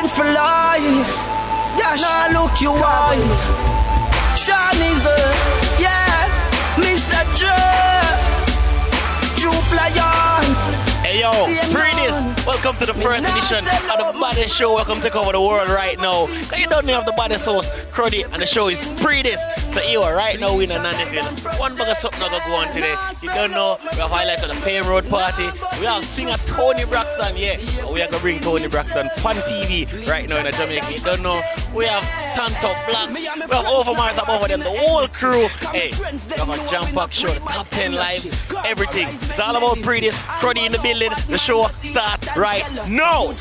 friend for life. Yeah, now look your wife. Shawnee's yeah, Mr. Drew fly on. Hey yo, Prettiest, welcome to the first edition of the Baddest Show. Welcome to cover the world right now. So you don't know of the Baddest host, Cruddy, and the show is Prettiest. So you are right now in a Nannyville. One bag of something not gonna go on today. You don't know, we have highlights of the Fame Road Party. We have singer Tony Braxton, yeah. We are gonna bring Tony Braxton on TV right now in Jamaica. You don't know, we have Tanto Blacks, we have Overmars above them, the whole crew. Hey, we have a jam-pack show, the top 10 live, everything. It's all about Prettiest, Cruddy in the building. The show start right now.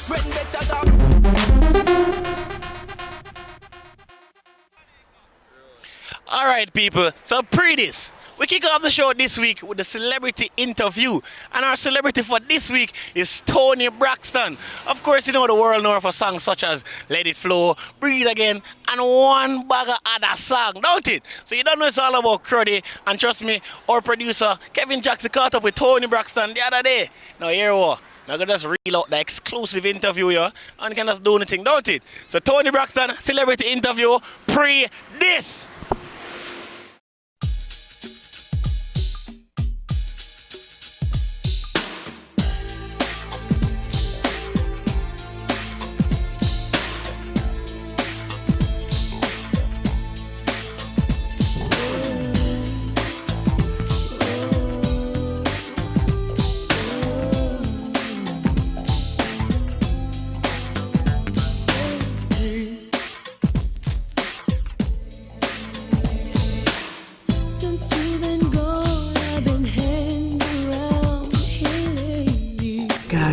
All right, people. So Prettiest, we kick off the show this week with the celebrity interview, and our celebrity for this week is Tony Braxton. Of course, you know the world knows for songs such as Let It Flow, Breathe Again, and one bag of other song, don't it? So you don't know it's all about Cruddy, and trust me, our producer Kevin Jackson caught up with Tony Braxton the other day. Now here we are. Now gonna just reel out the exclusive interview here and can just do anything, don't it? So Tony Braxton, celebrity interview, pre-this.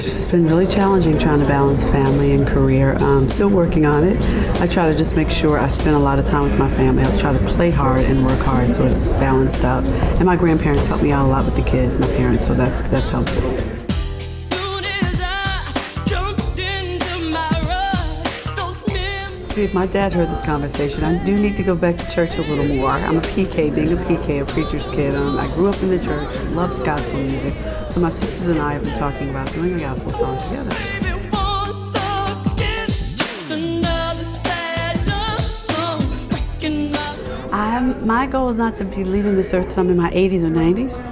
It's been really challenging trying to balance family and career. Still working on it. I try to just make sure I spend a lot of time with my family. I try to play hard and work hard so it's balanced out. And my grandparents help me out a lot with the kids, my parents, so that's helpful. See, if my dad heard this conversation, I do need to go back to church a little more. I'm a PK, being a PK, a preacher's kid. I grew up in the church, loved gospel music. So my sisters and I have been talking about doing a gospel song together. My goal is not to be leaving this earth till I'm in my 80s or 90s.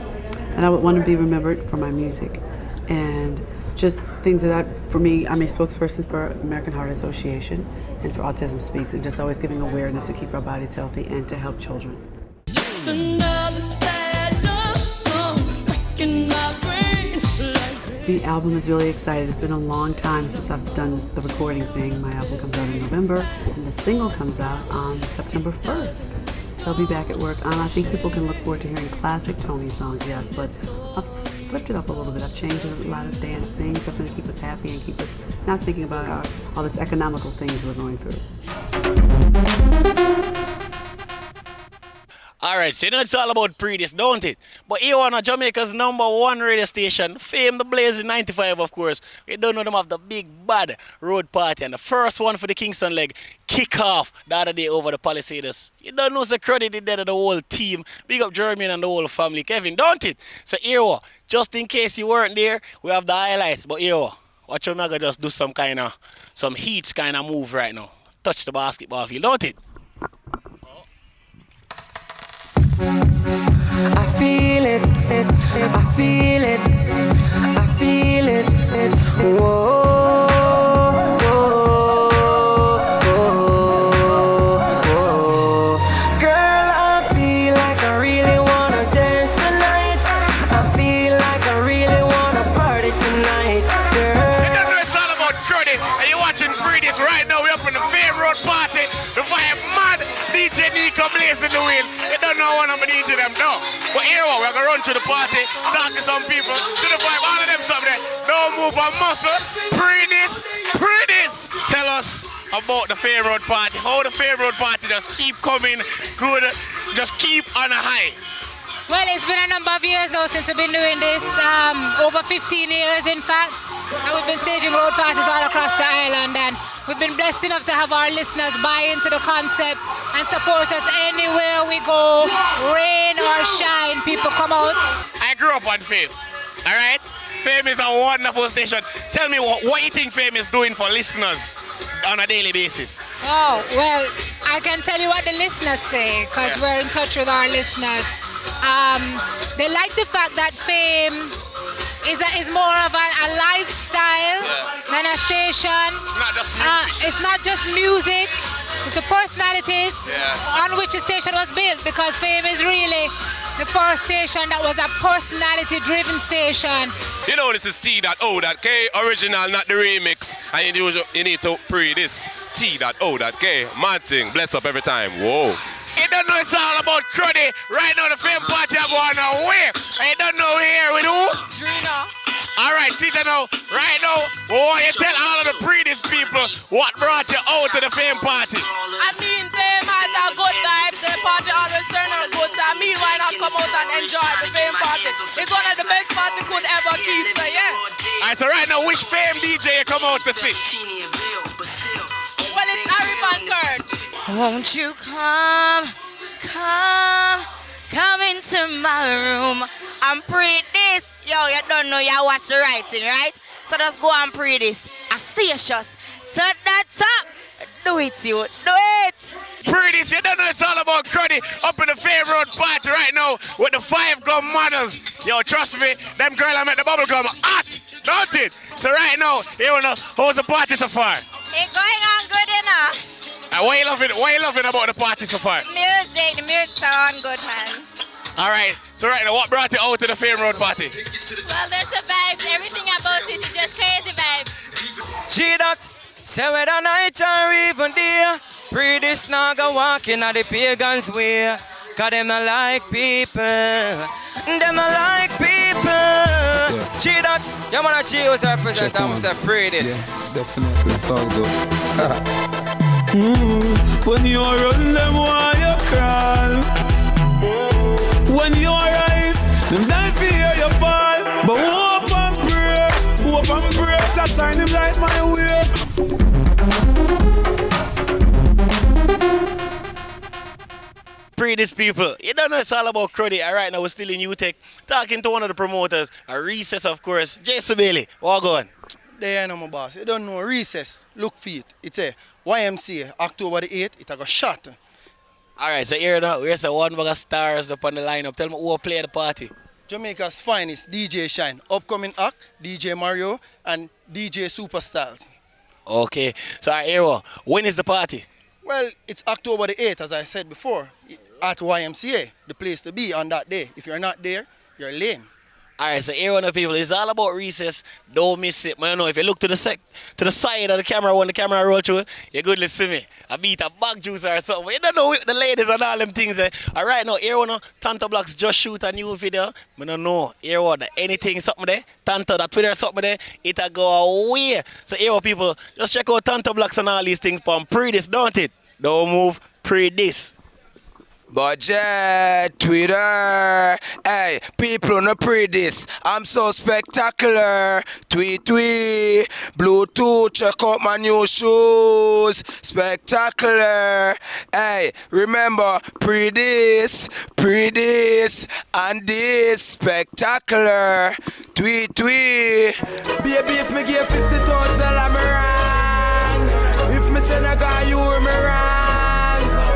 And I would want to be remembered for my music. And just things that for me, I'm a spokesperson for American Heart Association and for Autism Speaks, and just always giving awareness to keep our bodies healthy and to help children. The album is really excited. It's been a long time since I've done the recording thing. My album comes out in November, and the single comes out on September 1st. So I'll be back at work. I think people can look forward to hearing classic Tony songs, yes, but I've flipped it up a little bit. I've changed a lot of dance things. That's going to keep us happy and keep us not thinking about all this economical things we're going through. All right, so you know it's all about Prettiest, don't it? But here on Jamaica's #1 radio station, Fame the Blazing 95, of course. We don't know them have the big bad road party, and the first one for the Kingston leg kick off the other day over the Palisades. You don't know the credit did that to the whole team. Big up Jeremy and the whole family, Kevin, don't it? So here we are. Just in case you weren't there, we have the highlights. But here we are. Watch them gonna just do some heats kind of move right now. Touch the basketball field, don't it? I feel it, I feel it, I feel it, whoa, Girl, I feel like I really wanna dance tonight. I feel like I really wanna party tonight, girl. You don't know it's all about Cruddy, and you're watching Prettiest right now. We're up in the Fame Road Party. The vibe mad. DJ Nico blazing the wheel. You don't know one of the DJ them, no. But here we're going to run to the party, talk to some people, to the vibe, all of them something there. Don't move a muscle. Prettiest. Tell us about the Fame Road Party. How the Fame Road Party just keep coming good, just keep on a high. Well, it's been a number of years now since we've been doing this, over 15 years in fact. And we've been staging road parties all across the island, and we've been blessed enough to have our listeners buy into the concept and support us anywhere we go, rain or shine, people come out. I grew up on Fame, all right? Fame is a wonderful station. Tell me what you think Fame is doing for listeners. on a daily basis? Oh, well, I can tell you what the listeners say because we're in touch with our listeners. They like the fact that fame is more of a lifestyle than a station. Not just music. It's not just music. It's the personalities on which the station was built because fame is really the first station that was a personality-driven station. You know this is T.O.K, original, not the remix. And you need to pre this T.O.K, mad thing, bless up every time. Whoa. You don't know it's all about Cruddy. Right now the fame party are going away. And you don't know here with who? Drina. Alright, see that now. Right now, want you tell all of the prettiest people what brought you out to the fame party. I mean, fame has a good vibe. The party always turn out good time. Me, why not come out and enjoy the fame party? It's one of the best party could ever keep. So yeah. Alright, so right now, which fame DJ you come out to see? Well, it's Harry Van Kurt. Won't you come into my room and pre this? Yo, you don't know you watch the writing, right? So just go and pre this. Astatious. To the top. Do it, you. Do it. Pretties, you don't know it's all about Cruddy up in the Fame Road party right now with the 5 gum models. Yo, trust me, them girls I met the bubble gum hot, don't it? So right now, you wanna how's the party so far? It's going on good enough. And what you loving about the party so far? Music, the music's on good, man. Alright, so right now, what brought you out to the Fame Road party? Well, there's the vibes. Everything about it is just crazy vibes. G-Dot, say whether night or even day, Pretty's not go walking at the pagans way. Cause them not like people. Them not like people. G-Dot, you wanna choose a represent and say Pretty's. Yeah, definitely. It's all good. When you run them, why you crawl? When you rise, them die fear you fall. But hope and brave, that shining light my way. Prettiest people, you don't know it's all about Cruddy. Alright, now we're still in UTech, talking to one of the promoters, a Recess of course, Jason Bailey. What going? There you know my boss. You don't know Recess. Look for it. It's a YMCA, October the 8th. It a got shot. Alright, so here now, we're some one bag of stars up on the lineup. Tell me who will play at the party. Jamaica's finest, DJ Shine. Upcoming act, DJ Mario and DJ Superstars. Okay, so here, when is the party? Well, it's October the 8th, as I said before, at YMCA, the place to be on that day. If you're not there, you're lame. Alright, so here one of the people, it's all about Recess. Don't miss it. Man, you know, if you look to the side of the camera when the camera roll through, you good listen to me. I beat a bag juicer or something. You don't know the ladies and all them things. Alright, now here one of Tanto Blacks just shoot a new video. I don't know. Here one, anything, something there. Tanto, that Twitter, something there. It'll go away. So here one people, just check out Tanto Blacks and all these things from pre-this, don't it? Don't move, pre-this. Budget, Twitter, hey, people no pre this. I'm so spectacular. Tweet, Bluetooth, check out my new shoes. Spectacular. Hey, remember, pre this, and this. Spectacular. Tweet. Baby, if me give 50,000, I'm wrong. If me send a guy, you me wrong.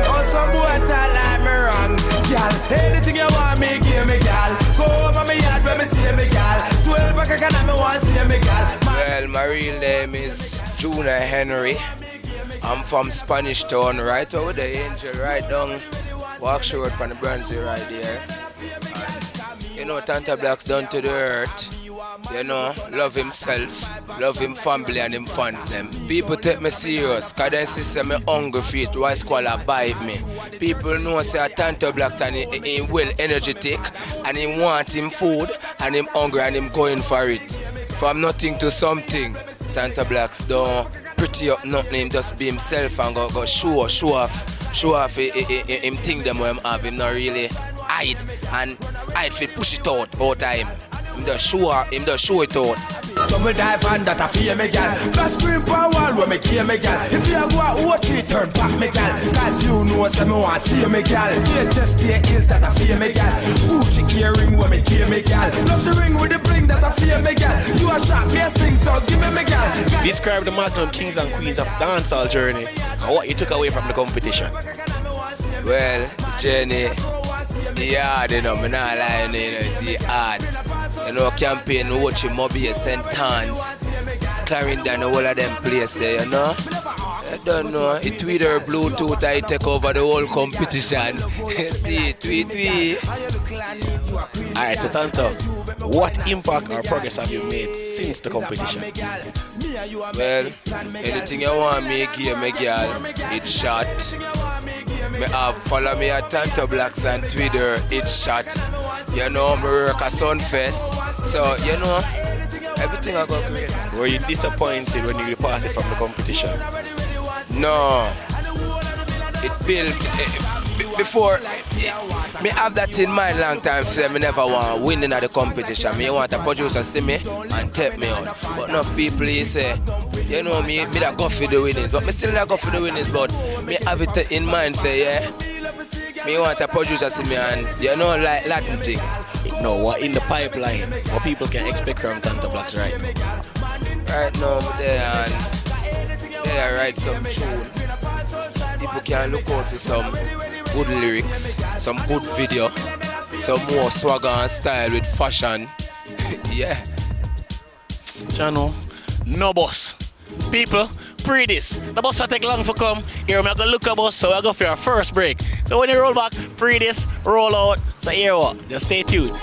Or some boy tell like me wrong. Girl, anything you want me, give me, girl. Go over me yard when me see me, girl. 12 pack of can me want see me, girl. Well, my real name is Junior Henry. I'm from Spanish Town, right over the Angel, right down Walkshaw Road from the Brunswick right there. And, you know, Tanto Blacks down to the earth. You know, love himself, love him family and him fans them. People take me serious, cause they say me hungry for it, why squalor bite me. People know say Tanto Blacks and he well energetic and he want him food and him hungry and him going for it. From nothing to something, Tanto Blacks don't pretty up nothing, him just be himself and go show off him think them what him have, him not really hide fit push it out all time. Him just show it out. Double dive and that a fear me gal. Flash screen power when me kill me gal. If you go out watch it, turn back me gal. Cause you know say me want see me gal. Yeah, just the is that I feel me gal. Gucci earring when me kill me gal. Plus the ring with the bling that I feel me gal. You a shot me a sing, so give me gal. Describe the Magnum Kings and Queens of dancehall journey and what you took away from the competition. Well, journey, hard, you know, me not lying, you know, it's hard. You know, campaign, watching Moby, St. Tans, Clarendon, all of them place there, you know. I don't know, it Twitter, Bluetooth, I take over the whole competition. See, tweet. Alright, so Tanto, what impact or progress have you made since the competition? Well, anything you want me give me, girl, it's shot. Me have follow me at Tanto Blacks on Twitter, it's shot. You know, me work at Sunfest, so you know, everything I got great. Were you disappointed when you departed from the competition? No. It built before. Me have that in mind long time. Say me never want winning at the competition. Me want a producer see me and take me on. But enough people say, you know me that go for the winnings. But me still not go for the winnings. But me have it in mind. Say yeah. Me want a producer see me and you know like Latin thing. No, what in the pipeline? What people can expect from Tanto Blacks right now? Right now me there and I write some tune. People can look out for some good lyrics, some good video, some more swagger and style with fashion. Yeah. Channel, no boss. People, pre this. The bus will take long for come. Here we have to look at bus, so we'll go for our first break. So when you roll back, pre this, roll out. So here what? Just stay tuned.